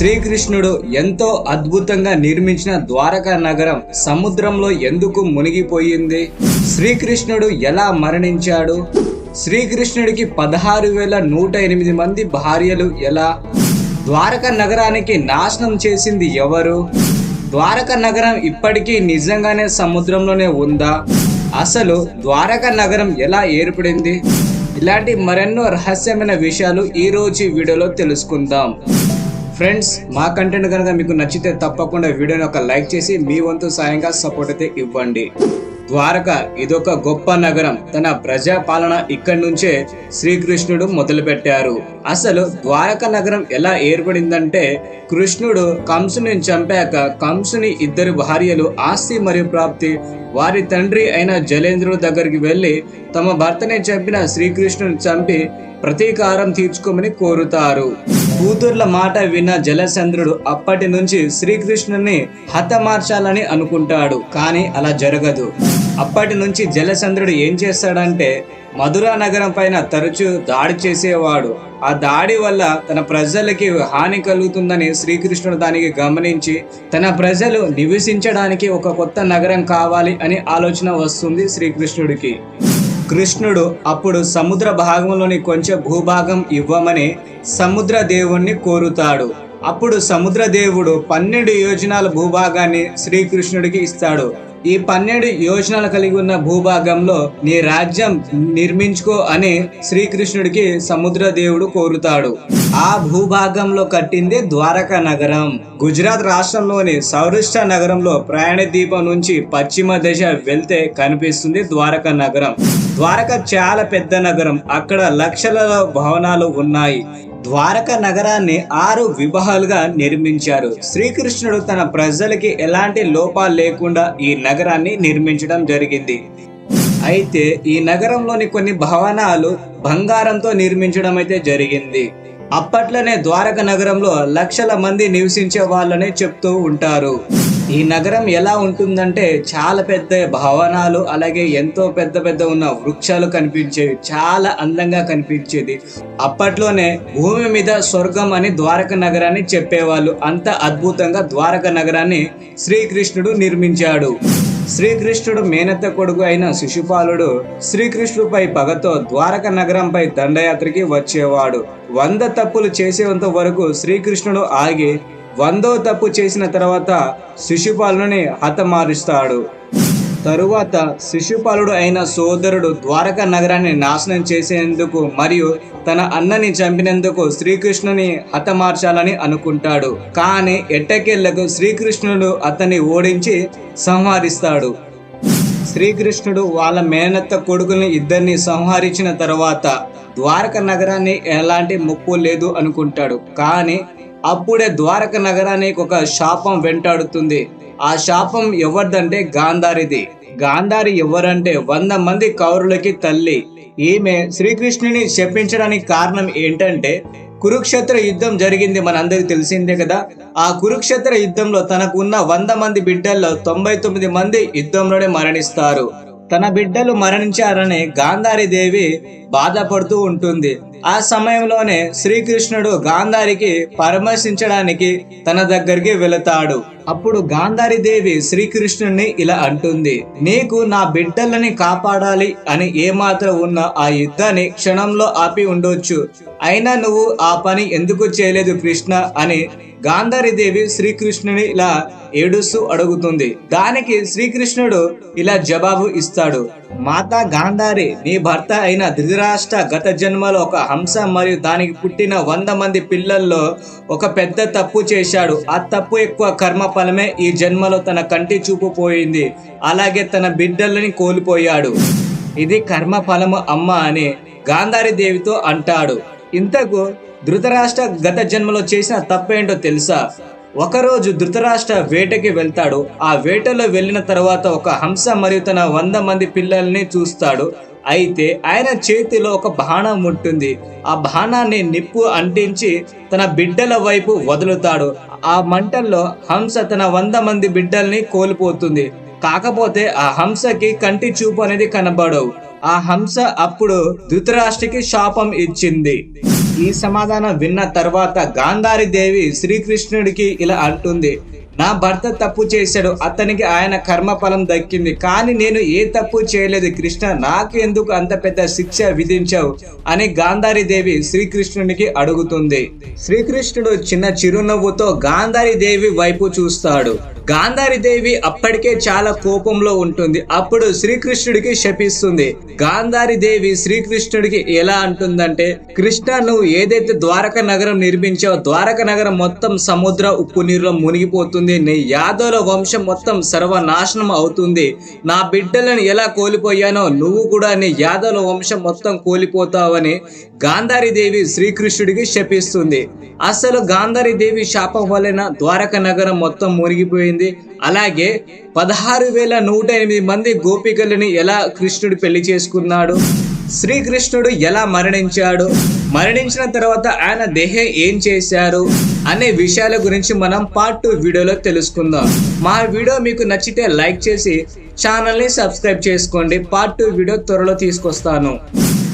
శ్రీకృష్ణుడు ఎంతో అద్భుతంగా నిర్మించిన ద్వారకా నగరం సముద్రంలో ఎందుకు మునిగిపోయింది? శ్రీకృష్ణుడు ఎలా మరణించాడు? శ్రీకృష్ణుడికి 16,108 మంది భార్యలు ఎలా? ద్వారకా నగరానికి నాశనం చేసింది ఎవరు? ద్వారకా నగరం ఇప్పటికీ నిజంగానే సముద్రంలోనే ఉందా? అసలు ద్వారకా నగరం ఎలా ఏర్పడింది? ఇలాంటి మరెన్నో రహస్యమైన విషయాలు ఈ రోజు వీడియోలో తెలుసుకుందాం. ఫ్రెండ్స్, మా కంటెంట్ కనుక మీకు నచ్చితే తప్పకుండా వీడియోని ఒక లైక్ చేసి మీ వంతు సాయంగా సపోర్ట్ అయితే ఇవ్వండి. ద్వారక ఇదొక గొప్ప నగరం. తన ప్రజా పాలన ఇక్కడి నుంచే శ్రీకృష్ణుడు మొదలుపెట్టారు. అసలు ద్వారక నగరం ఎలా ఏర్పడిందంటే, కృష్ణుడు కంసుని చంపాక కంసుని 2 భార్యలు ఆస్తి మరియు ప్రాప్తి వారి తండ్రి అయిన జలేంద్రుడి దగ్గరికి వెళ్లి తమ భర్తని చంపిన శ్రీకృష్ణుని చంపి ప్రతీకారం తీర్చుకోమని కోరుతారు. కూతుర్ల మాట విన్న జలచంద్రుడు అప్పటి నుంచి శ్రీకృష్ణుని హతమార్చాలని అనుకుంటాడు. కానీ అలా జరగదు. అప్పటి నుంచి జలచంద్రుడు ఏం చేస్తాడంటే, మధురా నగరం పైన తరచూ దాడి చేసేవాడు. ఆ దాడి వల్ల తన ప్రజలకి హాని కలుగుతుందని శ్రీకృష్ణుడు దానికి గమనించి తన ప్రజలు నివసించడానికి ఒక కొత్త నగరం కావాలి అని ఆలోచన వస్తుంది శ్రీకృష్ణుడికి. కృష్ణుడు అప్పుడు సముద్ర భాగంలోని కొంచెం భూభాగం ఇవ్వమని సముద్ర దేవుణ్ణి కోరుతాడు. అప్పుడు సముద్ర దేవుడు 12 యోజనాల భూభాగాన్ని శ్రీకృష్ణుడికి ఇస్తాడు. ఈ 12 యోజనాలు కలిగి ఉన్న భూభాగంలో నీ రాజ్యం నిర్మించుకో అని శ్రీకృష్ణుడికి సముద్ర దేవుడు కోరుతాడు. ఆ భూభాగంలో కట్టిందే ద్వారకా నగరం. గుజరాత్ రాష్ట్రంలోని సౌరాష్ట్ర నగరంలో ప్రయాణ దీపం నుంచి పశ్చిమ దిశ వెళ్తే కనిపిస్తుంది ద్వారకా నగరం. ద్వారక చాలా పెద్ద నగరం. అక్కడ లక్షల భవనాలు ఉన్నాయి. ద్వారకా నగరాన్ని 6 విభాగాలుగా నిర్మించారు. శ్రీకృష్ణుడు తన ప్రజలకి ఎలాంటి లోపాలు లేకుండా ఈ నగరాన్ని నిర్మించడం జరిగింది. అయితే ఈ నగరంలోని కొన్ని భవనాలు బంగారంతో నిర్మించడం అయితే జరిగింది. అప్పట్లోనే ద్వారకా నగరంలో లక్షల మంది నివసించే వాళ్ళని చెప్తూ ఉంటారు. ఈ నగరం ఎలా ఉంటుందంటే, చాలా పెద్ద భవనాలు, అలాగే ఎంతో పెద్ద పెద్ద ఉన్న వృక్షాలు కనిపించేవి. చాలా అందంగా కనిపించేది. అప్పట్లోనే భూమి మీద స్వర్గం అని ద్వారకా నగరాన్ని చెప్పేవాళ్ళు. అంత అద్భుతంగా ద్వారకా నగరాన్ని శ్రీకృష్ణుడు నిర్మించాడు. శ్రీకృష్ణుడు మేనత్త కొడుకు అయిన శిశుపాలుడు శ్రీకృష్ణుడిపై పగతో ద్వారకా నగరంపై దండయాత్రకి వచ్చేవాడు. 100 తప్పులు చేసేంత వరకు శ్రీకృష్ణుడు ఆగి 100వ తప్పు చేసిన తర్వాత శిశుపాలుని హతమారుస్తాడు. తరువాత శిశుపాలుడు అయిన సోదరుడు ద్వారకా నగరాన్ని నాశనం చేసేందుకు మరియు తన అన్నని చంపినందుకు శ్రీకృష్ణుని హతమార్చాలని అనుకుంటాడు. కానీ ఎట్టకేళ్లకు శ్రీకృష్ణుడు అతన్ని ఓడించి సంహరిస్తాడు. శ్రీకృష్ణుడు వాళ్ళ మేనత్త కొడుకుల్ని 2 సంహరించిన తర్వాత ద్వారకా నగరాన్ని ఎలాంటి ముప్పు లేదు అనుకుంటాడు. కానీ అప్పుడే ద్వారకా నగరానికి ఒక శాపం వెంటాడుతుంది. ఆ శాపం ఎవరిదంటే గాంధారిది. గాంధారి ఎవరంటే 100 మంది కౌరవులకి తల్లి. ఈమె శ్రీకృష్ణుని శపించడానికి కారణం ఏంటంటే, కురుక్షేత్ర యుద్ధం జరిగింది, మనందరికి తెలిసిందే కదా. ఆ కురుక్షేత్ర యుద్ధంలో తనకు ఉన్న 100 మంది బిడ్డల్లో 99 మంది యుద్ధంలోనే మరణిస్తారు. తన బిడ్డలు మరణించారని గాంధారి దేవి బాధపడుతూ ఉంటుంది. ఆ సమయంలోనే శ్రీకృష్ణుడు గాంధారికి పరామర్శించడానికి తన దగ్గరికి వెళతాడు. అప్పుడు గాంధారి దేవి శ్రీకృష్ణుడిని ఇలా అంటుంది, నీకు నా బిడ్డలని కాపాడాలి అని ఏమాత్రం ఉన్న ఆ యుద్ధాన్ని క్షణంలో ఆపి ఉండొచ్చు, అయినా నువ్వు ఆ పని ఎందుకు చేయలేదు కృష్ణ అని గాంధారి దేవి శ్రీకృష్ణుని ఇలా ఏడుస్తూ అడుగుతుంది. దానికి శ్రీకృష్ణుడు ఇలా జవాబు ఇస్తాడు, మాతా గాంధారి, నీ భర్త అయిన ధృతరాష్ట్ర గత జన్మలో ఒక హంస మరియు దానికి పుట్టిన 100 మంది పిల్లల్లో ఒక పెద్ద తప్పు చేశాడు. ఆ తప్పు ఎక్కువ కర్మ ఫలమే ఈ జన్మలో తన కంటి చూపు పోయింది, అలాగే తన బిడ్డలని కోల్పోయాడు. ఇది కర్మ ఫలము అమ్మ అని గాంధారి దేవితో అంటాడు. ఇంతకు ధృతరాష్ట్ర గత జన్మలో చేసిన తప్పేంటో తెలుసా? ఒకరోజు ధృతరాష్ట్ర వేటకి వెళ్తాడు. ఆ వేటలో వెళ్ళిన తర్వాత ఒక హంస మరియు తన 100 మంది పిల్లల్ని చూస్తాడు. అయితే ఆయన చేతిలో ఒక బాణం ఉంటుంది. ఆ బాణాన్ని నిప్పు అంటించి తన బిడ్డల వైపు వదులుతాడు. ఆ మంటల్లో హంస తన 100 మంది బిడ్డల్ని కోల్పోతుంది. కాకపోతే ఆ హంసకి కంటి చూపు అనేది కనబడవు. ఆ హంస అప్పుడు ధృతరాష్ట్రకి శాపం ఇచ్చింది. ఈ సమాధానం విన్న తర్వాత గాంధారి దేవి శ్రీకృష్ణుడికి ఇలా అంటుంది, నా భర్త తప్పు చేశాడు, అతనికి ఆయన కర్మఫలం దక్కింది, కానీ నేను ఏ తప్పు చేయలేదు కృష్ణ, నాకు ఎందుకు అంత పెద్ద శిక్ష విధించావు అని గాంధారి దేవి శ్రీకృష్ణునికి అడుగుతుంది. శ్రీకృష్ణుడు చిన్న చిరునవ్వుతో గాంధారి దేవి వైపు చూస్తాడు. గాంధారి దేవి అప్పటికే చాలా కోపంలో ఉంటుంది. అప్పుడు శ్రీకృష్ణుడికి శపిస్తుంది. గాంధారి దేవి శ్రీకృష్ణుడికి ఎలా అంటుందంటే, కృష్ణ, నువ్వు ఏదైతే ద్వారక నగరం నిర్మించావో ద్వారక నగరం మొత్తం సముద్ర ఉప్పు నీరులో మునిగిపోతుంది, నీ యాదవుల వంశం మొత్తం సర్వనాశనం అవుతుంది, నా బిడ్డలను ఎలా కోల్పోయానో నువ్వు కూడా నీ యాదవుల వంశం మొత్తం కోల్పోతావని గాంధారి దేవి శ్రీకృష్ణుడికి శపిస్తుంది. అసలు గాంధారి దేవి శాపం వలన ద్వారక నగరం మొత్తం మునిగిపోయింది. అలాగే 16,108 మంది గోపికలని ఎలా కృష్ణుడు పెళ్లి చేసుకున్నాడు, శ్రీకృష్ణుడు ఎలా మరణించాడు, మరణించిన తర్వాత ఆయన దేహం ఏం చేశారు అనే విషయాల గురించి మనం పార్ట్ 2 వీడియోలో తెలుసుకుందాం. మా వీడియో మీకు నచ్చితే లైక్ చేసి ఛానల్ని సబ్స్క్రైబ్ చేసుకోండి. పార్ట్ 2 వీడియో త్వరలో తీసుకొస్తాను.